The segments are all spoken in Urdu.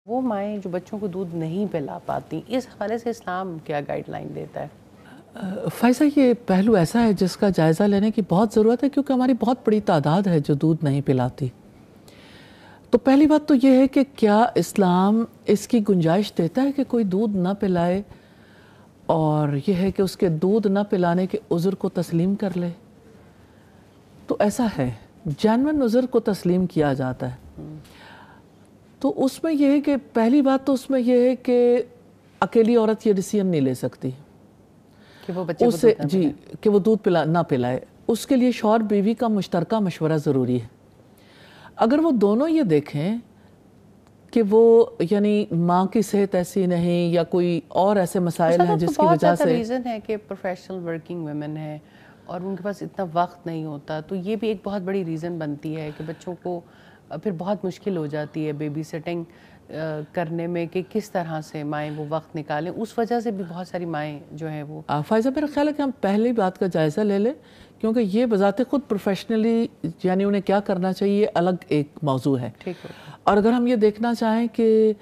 وہ مائیں جو بچوں کو دودھ نہیں پلا پاتی، اس حوالے سے اسلام کیا گائیڈ لائن دیتا ہے؟ فائزہ، یہ پہلو ایسا ہے جس کا جائزہ لینے کی بہت ضرورت ہے، کیونکہ ہماری بہت بڑی تعداد ہے جو دودھ نہیں پلاتی۔ تو پہلی بات تو یہ ہے کہ کیا اسلام اس کی گنجائش دیتا ہے کہ کوئی دودھ نہ پلائے، اور یہ ہے کہ اس کے دودھ نہ پلانے کے عذر کو تسلیم کر لے؟ تو ایسا ہے، جینوئن عذر کو تسلیم کیا جاتا ہے۔ تو اس میں یہ ہے کہ پہلی بات تو اس میں یہ ہے کہ اکیلی عورت یہ ڈیسیژن نہیں لے سکتی کہ وہ بچے کو دودھ نہ جی پلائے۔ کہ وہ دودھ نہ پلائے۔ اس کے لیے شوہر بیوی کا مشترکہ مشورہ ضروری ہے۔ اگر وہ دونوں یہ دیکھیں کہ وہ یعنی ماں کی صحت ایسی نہیں یا کوئی اور ایسے مسائل ہیں جس کی وجہ سے بہت ریزن ہے کہ پروفیشنل ورکنگ ویمن ہے اور ان کے پاس اتنا وقت نہیں ہوتا، تو یہ بھی ایک بہت بڑی ریزن بنتی ہے کہ بچوں کو پھر بہت مشکل ہو جاتی ہے بیبی سیٹنگ کرنے میں کہ کس طرح سے مائیں وہ وقت نکالیں۔ اس وجہ سے بھی بہت ساری مائیں جو ہیں وہ فائزہ، میرا خیال ہے کہ ہم پہلی بات کا جائزہ لے لیں، کیونکہ یہ بذات خود پروفیشنلی یعنی انہیں کیا کرنا چاہیے الگ ایک موضوع ہے۔ اور اگر ہم یہ دیکھنا چاہیں کہ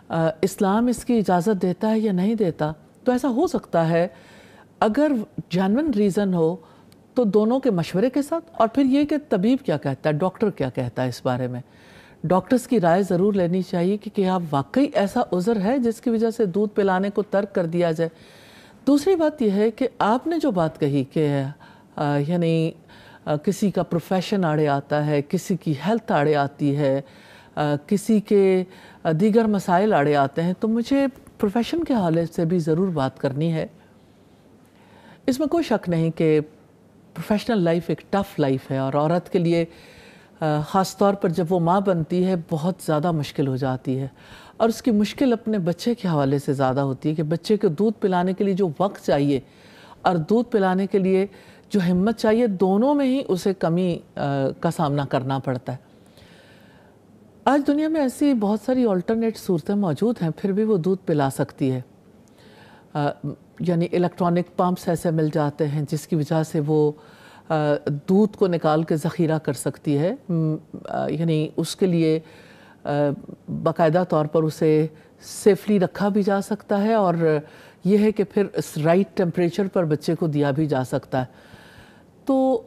اسلام اس کی اجازت دیتا ہے یا نہیں دیتا، تو ایسا ہو سکتا ہے اگر جینوئن ریزن ہو تو دونوں کے مشورے کے ساتھ، اور پھر یہ کہ طبیب کیا کہتا ہے، ڈاکٹر کیا کہتا ہے اس بارے میں، ڈاکٹرز کی رائے ضرور لینی چاہیے کہ کیا واقعی ایسا عذر ہے جس کی وجہ سے دودھ پلانے کو ترک کر دیا جائے۔ دوسری بات یہ ہے کہ آپ نے جو بات کہی کہ یعنی کسی کا پروفیشن آڑے آتا ہے، کسی کی ہیلتھ آڑے آتی ہے، کسی کے دیگر مسائل آڑے آتے ہیں، تو مجھے پروفیشن کے حوالے سے بھی ضرور بات کرنی ہے۔ اس میں کوئی شک نہیں کہ پروفیشنل لائف ایک ٹف لائف ہے، اور عورت کے لیے خاص طور پر جب وہ ماں بنتی ہے بہت زیادہ مشکل ہو جاتی ہے، اور اس کی مشکل اپنے بچے کے حوالے سے زیادہ ہوتی ہے کہ بچے کو دودھ پلانے کے لیے جو وقت چاہیے اور دودھ پلانے کے لیے جو ہمت چاہیے، دونوں میں ہی اسے کمی کا سامنا کرنا پڑتا ہے۔ آج دنیا میں ایسی بہت ساری آلٹرنیٹ صورتیں موجود ہیں، پھر بھی وہ دودھ پلا سکتی ہے۔ یعنی الیکٹرانک پمپس ایسے مل جاتے ہیں جس کی وجہ سے وہ دودھ کو نکال کے ذخیرہ کر سکتی ہے، یعنی اس کے لیے باقاعدہ طور پر اسے سیفلی رکھا بھی جا سکتا ہے، اور یہ ہے کہ پھر اس رائٹ ٹیمپریچر پر بچے کو دیا بھی جا سکتا ہے۔ تو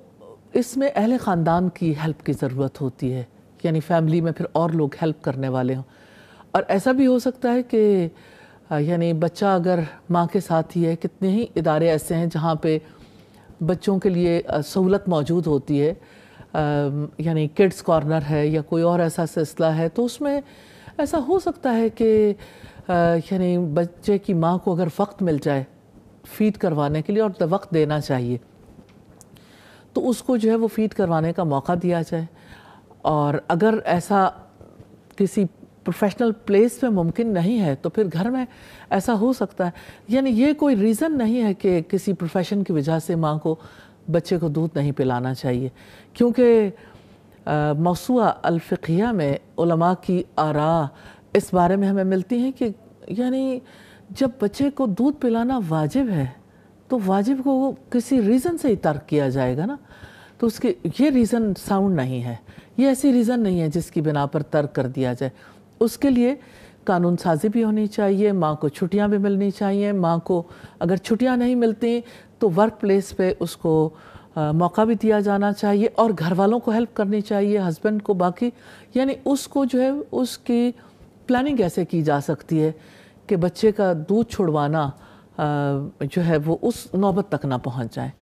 اس میں اہل خاندان کی ہیلپ کی ضرورت ہوتی ہے، یعنی فیملی میں پھر اور لوگ ہیلپ کرنے والے ہوں۔ اور ایسا بھی ہو سکتا ہے کہ یعنی بچہ اگر ماں کے ساتھ ہی ہے، کتنے ہی ادارے ایسے ہیں جہاں پہ بچوں کے لیے سہولت موجود ہوتی ہے، یعنی کڈز کارنر ہے یا کوئی اور ایسا سلسلہ ہے، تو اس میں ایسا ہو سکتا ہے کہ یعنی بچے کی ماں کو اگر وقت مل جائے فیڈ کروانے کے لیے اور وقت دینا چاہیے، تو اس کو جو ہے وہ فیڈ کروانے کا موقع دیا جائے۔ اور اگر ایسا کسی پروفیشنل پلیس میں ممکن نہیں ہے تو پھر گھر میں ایسا ہو سکتا ہے۔ یعنی یہ کوئی ریزن نہیں ہے کہ کسی پروفیشن کی وجہ سے ماں کو بچے کو دودھ نہیں پلانا چاہیے، کیونکہ موسوعہ الفقیہ میں علماء کی آراء اس بارے میں ہمیں ملتی ہیں کہ یعنی جب بچے کو دودھ پلانا واجب ہے تو واجب کو کسی ریزن سے ہی ترک کیا جائے گا نا، تو اس کے یہ ریزن ساؤنڈ نہیں ہے، یہ ایسی ریزن نہیں ہے جس کی بنا پر ترک کر دیا جائے۔ اس کے لیے قانون سازی بھی ہونی چاہیے، ماں کو چھٹیاں بھی ملنی چاہیے، ماں کو اگر چھٹیاں نہیں ملتی تو ورک پلیس پہ اس کو موقع بھی دیا جانا چاہیے، اور گھر والوں کو ہیلپ کرنی چاہیے، ہسبینڈ کو، باقی یعنی اس کو جو ہے اس کی پلاننگ ایسے کی جا سکتی ہے کہ بچے کا دودھ چھڑوانا جو ہے وہ اس نوبت تک نہ پہنچ جائے۔